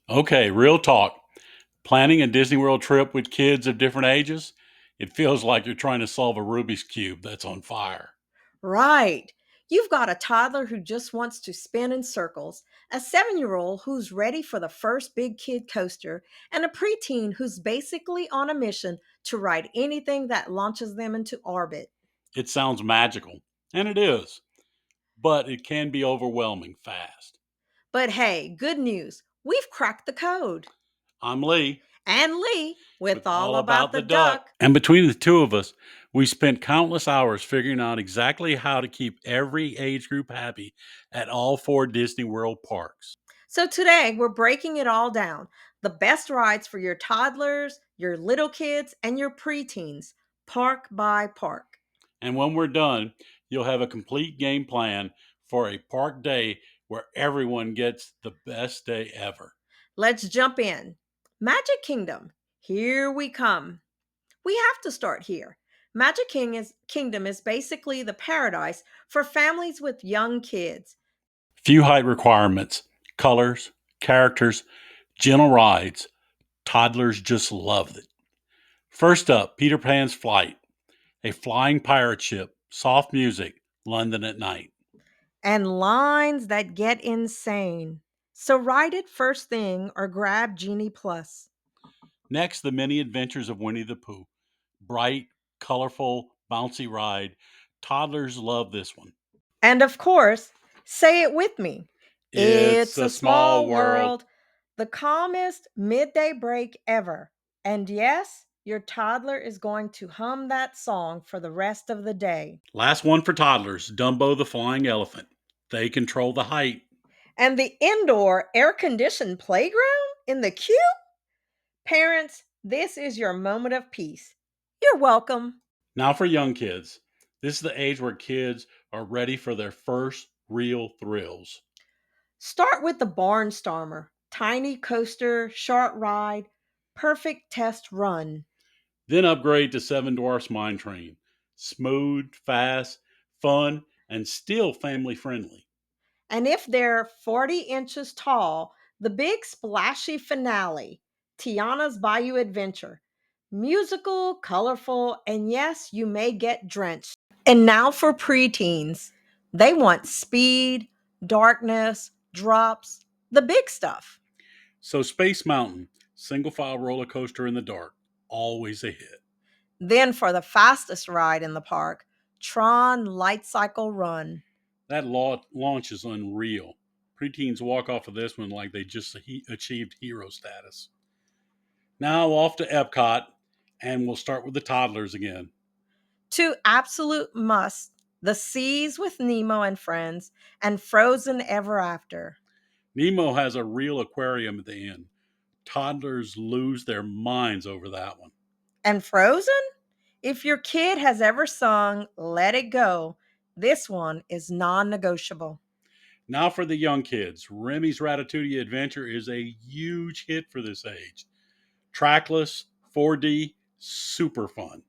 Okay, real talk. Planning a Disney World trip with kids of different ages, it feels like you're trying to solve a Rubik's Cube that's on fire. Right. You've got a toddler who just wants to spin in circles, a 7-year-old who's ready for the first big kid coaster, and a preteen who's basically on a mission to ride anything that launches them into orbit. It sounds magical, and it is, but it can be overwhelming fast. But hey, good news. We've cracked the code. I'm Lee And Lee with with All All About About the the Duck. Duck. And between the two of us, we spent countless hours figuring out exactly how to keep every age group happy at all four Disney World parks. So today we're breaking it all down. The best rides for your toddlers, your little kids, and your preteens, park by park. And when we're done, you'll have a complete game plan for a park day where everyone gets the best day ever. Let's jump in. Magic Kingdom, here we come. We have to start here. Kingdom is basically the paradise for families with young kids. Few height requirements, colors, characters, gentle rides. Toddlers just love it. First up, Peter Pan's Flight, a flying pirate ship, soft music, London at night. And lines that get insane. So ride it first thing or grab Genie Plus. Next, the many adventures of Winnie the Pooh. Bright, colorful, bouncy ride. Toddlers love this one. And of course, say it with me. It's It's a a small small world. world, the calmest midday break ever. And yes, your toddler is going to hum that song for the rest of the day. Last one for toddlers, Dumbo the Flying Elephant. They control the height. And the indoor air conditioned playground in the queue? Parents, this is your moment of peace. You're welcome. Now for young kids. This is the age where kids are ready for their first real thrills. Start with the Barnstormer, tiny coaster, short ride, perfect test run. Then upgrade to Seven Dwarfs Mine Train. Smooth, fast, fun, and still family friendly. And if they're 40 inches tall, the big splashy finale, Tiana's Bayou Adventure. Musical, colorful, and yes, you may get drenched. And now for preteens. They want speed, darkness, drops, the big stuff. So Space Mountain, single file roller coaster in the dark, always a hit. Then for the fastest ride in the park, Tron Light Cycle Run. That launch is unreal. Preteens walk off of this one like they just achieved hero status. Now off to Epcot, and we'll start with the toddlers again. Two absolute musts, The Seas with Nemo and Friends and Frozen Ever After. Nemo has a real aquarium at the end. Toddlers lose their minds over that one. And Frozen? If your kid has ever sung Let It Go, this one is non negotiable. Now for the young kids. Remy's Ratatouille Adventure is a huge hit for this age. Trackless, 4D, super fun.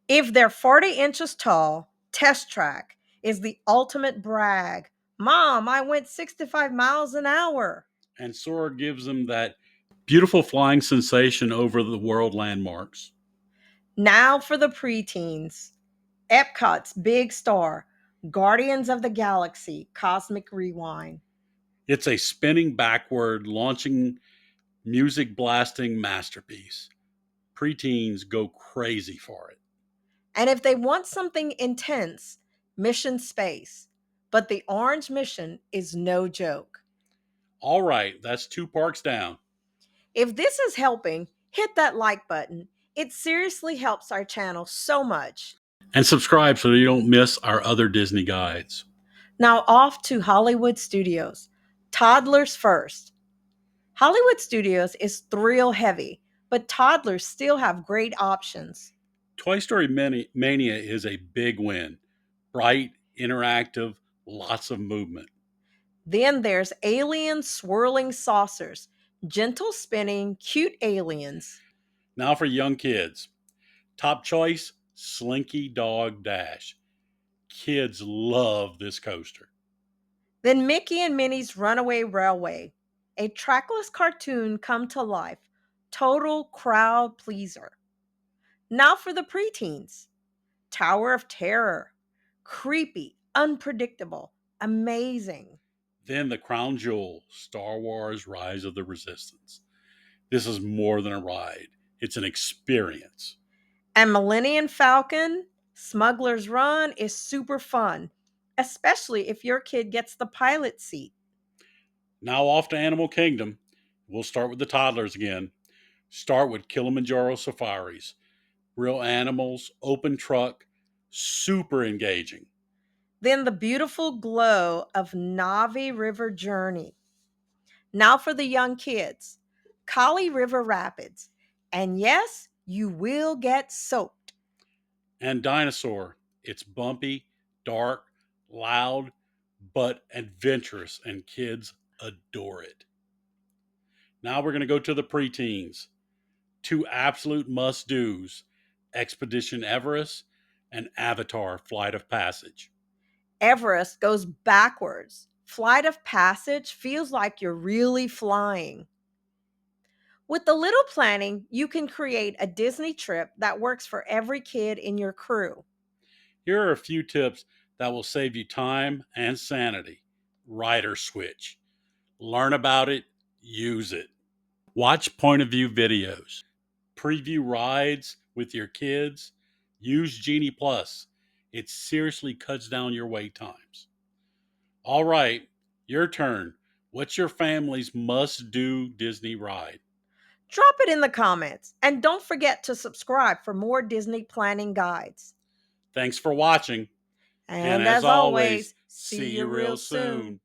If they're 40 inches tall, Test Track is the ultimate brag. Mom, I went 65 miles an hour. And Sora gives them that beautiful flying sensation over the world landmarks. Now for the preteens. Epcot's Big Star, Guardians of the Galaxy, Cosmic Rewind. It's a spinning backward, launching, music blasting masterpiece. Preteens go crazy for it. And if they want something intense, Mission Space. But the Orange Mission is no joke. All right, that's two parks down. If this is helping, hit that like button. It seriously helps our channel so much. And subscribe so you don't miss our other Disney guides. Now off to Hollywood Studios. Toddlers first. Hollywood Studios is thrill heavy, but toddlers still have great options. Toy Story Mania is a big win. Bright, interactive, lots of movement. Then there's alien swirling saucers, gentle spinning, cute aliens. Now for young kids. Top choice, Slinky Dog Dash. Kids love this coaster. Then Mickey and Minnie's Runaway Railway. A trackless cartoon come to life. Total crowd pleaser. Now for the preteens. Tower of Terror. Creepy, unpredictable, amazing. Then the crown jewel, Star Wars Rise of the Resistance. This is more than a ride, it's an experience. And Millennium Falcon, Smuggler's Run is super fun, especially if your kid gets the pilot seat. Now off to Animal Kingdom. We'll start with the toddlers again. Start with Kilimanjaro Safaris. Real animals, open truck, super engaging. Then the beautiful glow of Navi River Journey. Now for the young kids, Kali River Rapids. And yes, you will get soaked. And Dinosaur. It's bumpy, dark, loud, but adventurous, and kids adore it. Now we're going to go to the preteens. Two absolute must do's: Expedition Everest and Avatar Flight of Passage. Everest goes backwards. Flight of Passage feels like you're really flying. With a little planning, you can create a Disney trip that works for every kid in your crew. Here are a few tips that will save you time and sanity. Rider switch. Learn about it, use it. Watch point of view videos. Preview rides with your kids. Use Genie Plus. It seriously cuts down your wait times. All right, your turn. What's your family's must do Disney ride? Drop it in the comments and don't forget to subscribe for more Disney planning guides. Thanks for watching. And And as as always, always, see see you you real real soon. soon.